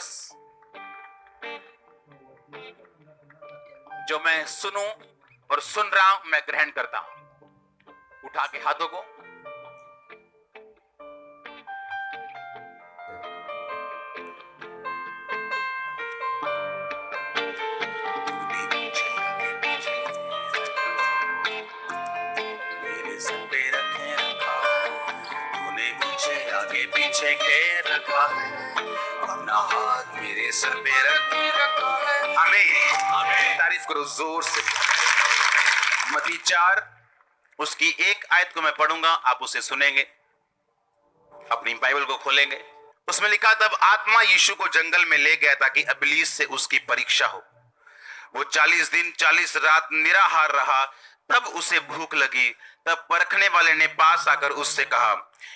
बस जो मैं सुनूं और सुन रहा हूं मैं ग्रहण करता हूं। उठा के हाथों को मेरे सर पे रखे रखा है, तूने मुझे आगे पीछे घेर रखा है, अपना हाथ मेरे सर पे रखे रखा है। आमीन। तारीफ करो जोर से। मत्ती 4 उसकी एक आयत को मैं पढ़ूंगा, आप उसे सुनेंगे, अपनी बाइबल को खोलेंगे। उसमें लिखा, तब आत्मा यीशु को जंगल में ले गया ताकि इब्लीस से उसकी परीक्षा हो। वो 40 दिन 40 रात निराहार रहा। तब उसे भूख लगी। तब परखने वाले ने पास आकर उससे कहा,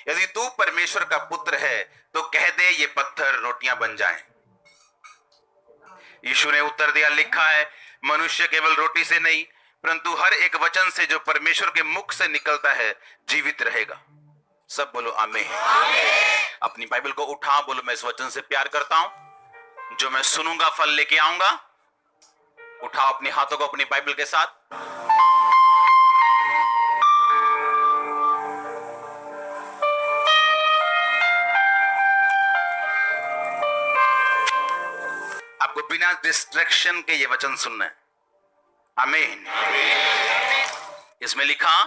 यदि तू परमेश्वर का पुत्र है तो कह दे ये पत्थर रोटियां बन जाएं। यीशु ने उत्तर दिया, लिखा है, मनुष्य केवल रोटी से नहीं परंतु हर एक वचन से जो परमेश्वर के मुख से निकलता है जीवित रहेगा। सब बोलो आमीन। अपनी बाइबल को उठा, बोलो मैं इस वचन से प्यार करता हूं, जो मैं सुनूंगा फल लेके आऊंगा। उठाओ अपने हाथों को अपनी बाइबल के साथ। आपको बिना डिस्ट्रैक्शन के ये वचन सुनना है। आमीन। इसमें लिखा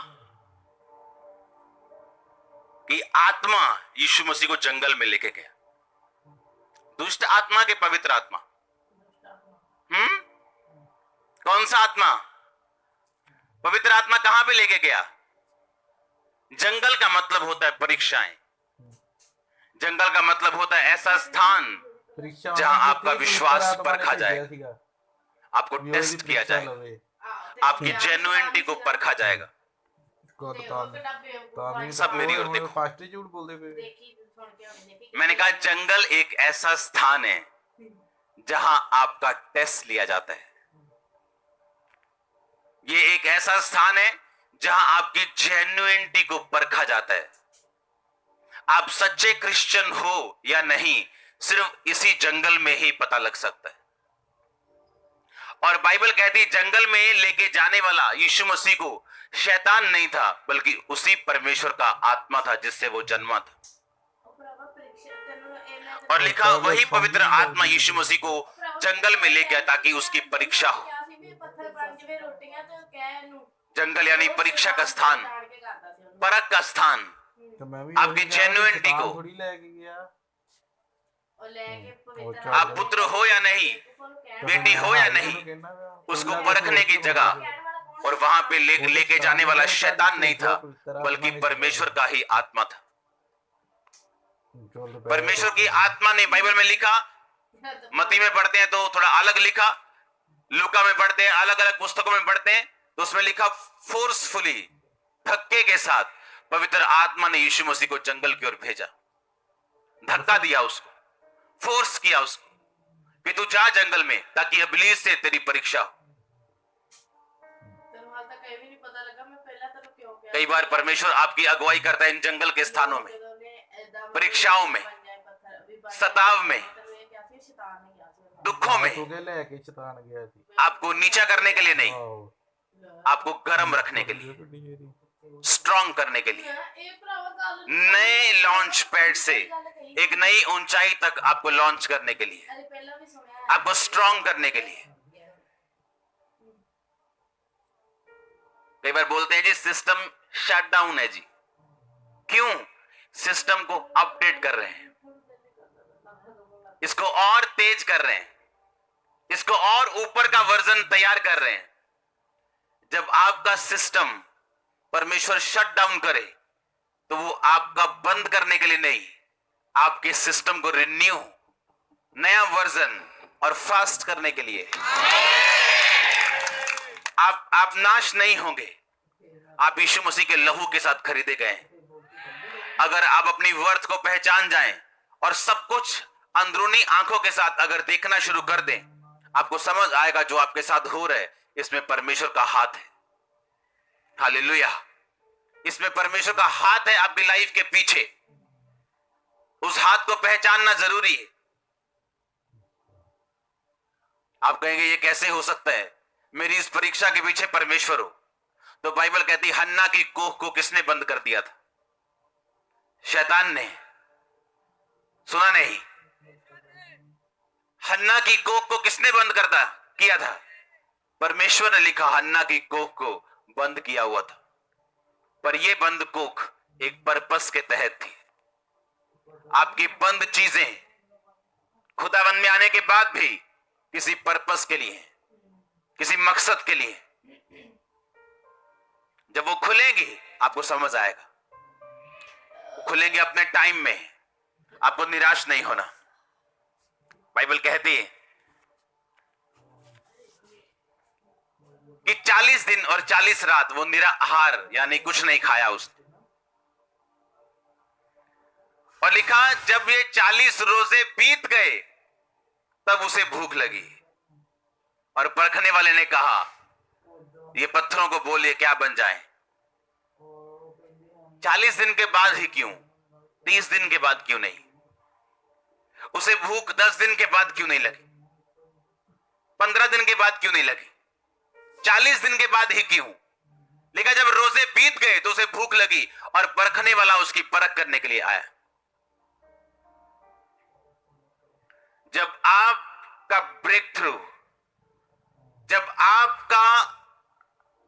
कि आत्मा यीशु मसीह को जंगल में लेके गया। दुष्ट आत्मा के पवित्र आत्मा? कौन सा आत्मा? पवित्र आत्मा कहां पे लेके गया? जंगल का मतलब होता है परीक्षाएं। जंगल का मतलब होता है ऐसा स्थान जहां आपका विश्वास परखा जाएगा, आपको टेस्ट किया जाएगा, आपकी जेन्युइनिटी को परखा जाएगा। सब मेरी ओर देखो। मैंने कहा जंगल एक ऐसा स्थान है जहां आपका टेस्ट लिया जाता है। ये एक ऐसा स्थान है जहां आपकी जेन्युइनिटी को परखा जाता है। आप सच्चे क्रिश्चियन हो या नहीं सिर्फ इसी जंगल में ही पता लग सकता है। और बाइबल कहती है जंगल में लेके जाने वाला यीशु मसीह को शैतान नहीं था बल्कि उसी परमेश्वर का आत्मा था जिससे वो जन्मा था। और लिखा, वही पवित्र आत्मा यीशु मसीह को जंगल में ले गया ताकि उसकी परीक्षा हो। जंगल यानी परीक्षा का स्थान, परख का स्थान, आपकी जेन्युइनिटी को। आप पुत्र हो या नहीं, बेटी हो या नहीं, उसको परखने की जगह। और वहां पे लेके जाने वाला शैतान नहीं था बल्कि परमेश्वर का ही आत्मा था। परमेश्वर की आत्मा ने बाइबल में लिखा, मत्ती में पढ़ते हैं तो थोड़ा अलग लिखा, लूका में पढ़ते हैं, अलग अलग पुस्तकों में पढ़ते हैं तो उसमें लिखा फोर्सफुली, धक्के के साथ पवित्र आत्मा ने यीशु मसीह को जंगल की ओर भेजा। धक्का दिया उसको, फोर्स किया उसको कि तू जा जंगल में ताकि इब्लीस से तेरी परीक्षा हो। कई बार परमेश्वर आपकी अगुवाई करता है इन जंगल के स्थानों में, परीक्षाओं में, सताव में, दुखों में। आपको नीचा करने के लिए नहीं, आपको गर्म रखने के लिए, स्ट्रॉन्ग करने के लिए, नए लॉन्च पैड से एक नई ऊंचाई तक आपको लॉन्च करने के लिए, आपको स्ट्रॉन्ग करने के लिए। कई बार बोलते हैं जी सिस्टम शट डाउन है जी। क्यों? सिस्टम को अपडेट कर रहे हैं, इसको और तेज कर रहे हैं, इसको और ऊपर का वर्जन तैयार कर रहे हैं। जब आपका सिस्टम परमेश्वर शट डाउन करे तो वो आपका बंद करने के लिए नहीं, आपके सिस्टम को रिन्यू, नया वर्जन और फास्ट करने के लिए। आप नाश नहीं होंगे, आप यीशु मसीह के लहू के साथ खरीदे गए। अगर आप अपनी वर्थ को पहचान जाएं और सब कुछ अंदरूनी आंखों के साथ अगर देखना शुरू कर दें, आपको समझ आएगा जो आपके साथ हो रहा है इसमें परमेश्वर का हाथ है। हालेलुया। इसमें परमेश्वर का हाथ है आपकी लाइफ के पीछे। उस हाथ को पहचानना जरूरी है। आप कहेंगे ये कैसे हो सकता है, मेरी इस परीक्षा के पीछे परमेश्वर हो। तो बाइबल कहती हन्ना की कोख को किसने बंद कर दिया था? शैतान ने। सुना नहीं? हन्ना की कोख को किसने बंद करता किया था? परमेश्वर ने लिखा हन्ना की कोख को बंद किया हुआ था, पर यह बंद कोख एक पर्पस के तहत थी। आपकी बंद चीजें खुदाबंद में आने के बाद भी किसी पर्पस के लिए, किसी मकसद के लिए, जब वो खुलेंगी आपको समझ आएगा। वो खुलेंगे अपने टाइम में, आपको निराश नहीं होना। बाइबल कहती है कि 40 दिन और 40 रात वो निराहार यानी कुछ नहीं खाया उसने, और लिखा जब ये 40 रोजे बीत गए तब उसे भूख लगी, और परखने वाले ने कहा ये पत्थरों को बोलिए क्या बन जाए। 40 दिन के बाद ही क्यों? 30 दिन के बाद क्यों नहीं? उसे भूख 10 दिन के बाद क्यों नहीं लगी? 15 दिन के बाद क्यों नहीं लगी? 40 दिन के बाद ही क्यों? लेकिन जब रोजे बीत गए तो उसे भूख लगी, और परखने वाला उसकी परख करने के लिए आया। जब आपका ब्रेक थ्रू, जब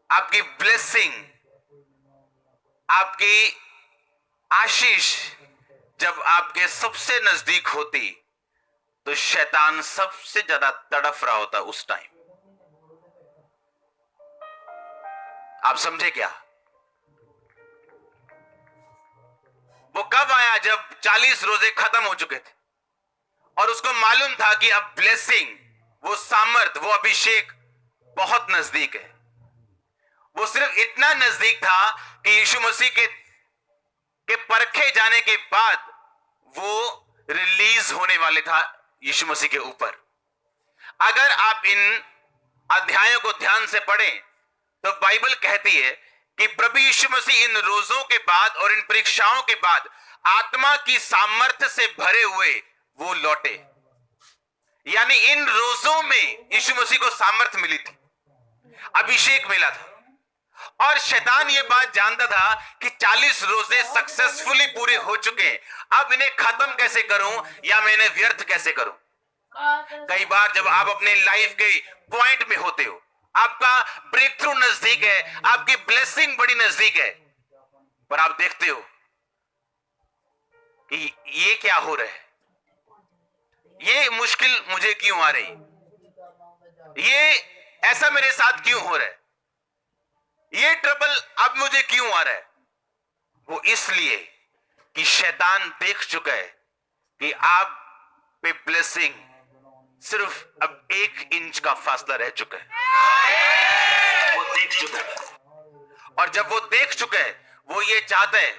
आपकी ब्लेसिंग, आपकी आशीष जब आपके सबसे नजदीक होती तो शैतान सबसे ज्यादा तड़फ रहा होता उस टाइम। आप समझे क्या? वो कब आया? जब 40 रोजे खत्म हो चुके थे और उसको मालूम था कि अब ब्लेसिंग, वो सामर्थ, वो अभिषेक बहुत नजदीक है। वो सिर्फ इतना नजदीक था कि यीशु मसीह के परखे जाने के बाद वो रिलीज होने वाले था यीशु मसीह के ऊपर। अगर आप इन अध्यायों को ध्यान से पढ़ें तो बाइबल कहती है कि प्रभु यीशु मसीह इन रोजों के बाद और इन परीक्षाओं के बाद आत्मा की सामर्थ्य से भरे हुए वो लौटे। यानी इन रोजों में यीशु मसीह को सामर्थ्य मिली थी, अभिषेक मिला था, और शैतान ये बात जानता था कि 40 रोजे सक्सेसफुली पूरे हो चुके हैं, अब इन्हें खत्म कैसे करूं या मैं इन्हें व्यर्थ कैसे करूं। कई बार जब आप अपने लाइफ के पॉइंट में होते हो, आपका ब्रेक थ्रू नजदीक है, आपकी ब्लेसिंग बड़ी नजदीक है, पर आप देखते हो कि ये क्या हो रहा है, ये मुश्किल मुझे क्यों आ रही, ये ऐसा मेरे साथ क्यों हो रहा है, ये ट्रबल अब मुझे क्यों आ रहा है। वो इसलिए कि शैतान देख चुका है कि आप पे ब्लेसिंग सिर्फ अब 1 इंच का फासला रह चुका है। वो देख चुका है, और जब वो देख चुका है वो ये चाहता है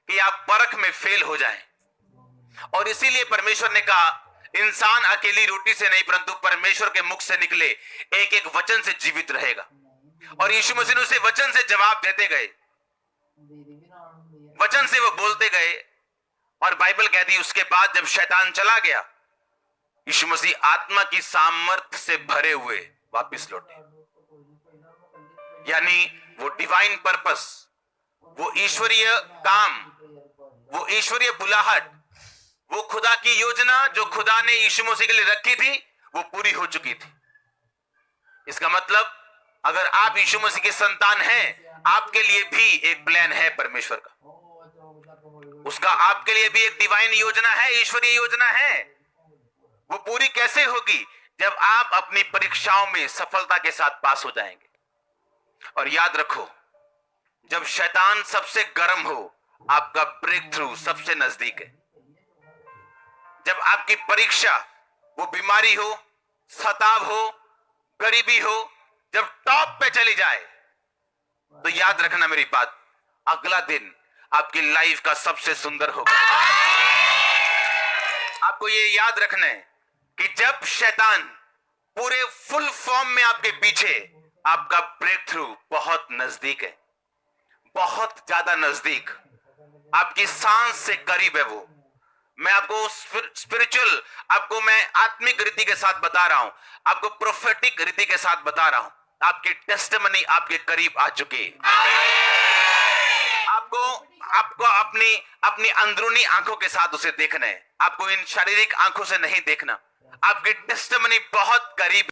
कि आप परख में फेल हो जाएं। और इसीलिए परमेश्वर ने कहा इंसान अकेली रोटी से नहीं परंतु परमेश्वर के मुख से निकले एक एक वचन से जीवित रहेगा। और यीशु मसीह ने उसे वचन से जवाब देते गए, वचन से वो बोलते गए, और बाइबल कहती है उसके बाद जब शैतान चला गया, यीशु मसीह आत्मा की सामर्थ्य से भरे हुए वापस लौटे। यानी वो डिवाइन पर्पस, वो ईश्वरीय काम, वो ईश्वरीय बुलाहट, वो खुदा की योजना जो खुदा ने यीशु मसीह के लिए रखी थी वो पूरी हो चुकी थी। इसका मतलब अगर आप यीशु मसीह के संतान हैं, आपके लिए भी एक प्लान है परमेश्वर का, उसका आपके लिए भी एक डिवाइन योजना है, ईश्वरीय योजना है। वो पूरी कैसे होगी? जब आप अपनी परीक्षाओं में सफलता के साथ पास हो जाएंगे। और याद रखो, जब शैतान सबसे गर्म हो आपका ब्रेक थ्रू सबसे नजदीक है। जब आपकी परीक्षा, वो बीमारी हो, सताव हो, गरीबी हो, जब टॉप पे चली जाए तो याद रखना मेरी बात, अगला दिन आपकी लाइफ का सबसे सुंदर होगा। आपको ये याद रखना है कि जब शैतान पूरे फुल फॉर्म में आपके पीछे, आपका ब्रेक थ्रू बहुत नजदीक है, बहुत ज्यादा नजदीक, आपकी सांस से करीब है वो। मैं आपको स्पिरिचुअल, आपको मैं आत्मिक रीति के साथ बता रहा हूं, आपको प्रोफेटिक रीति के साथ बता रहा हूं। आपकी टेस्टिमनी आपके करीब आ चुकी है। आपको आपको अपनी अपनी अंदरूनी आंखों के साथ उसे देखना है। आपको इन शारीरिक आंखों से नहीं देखना। आपकी टेस्टिमनी बहुत करीब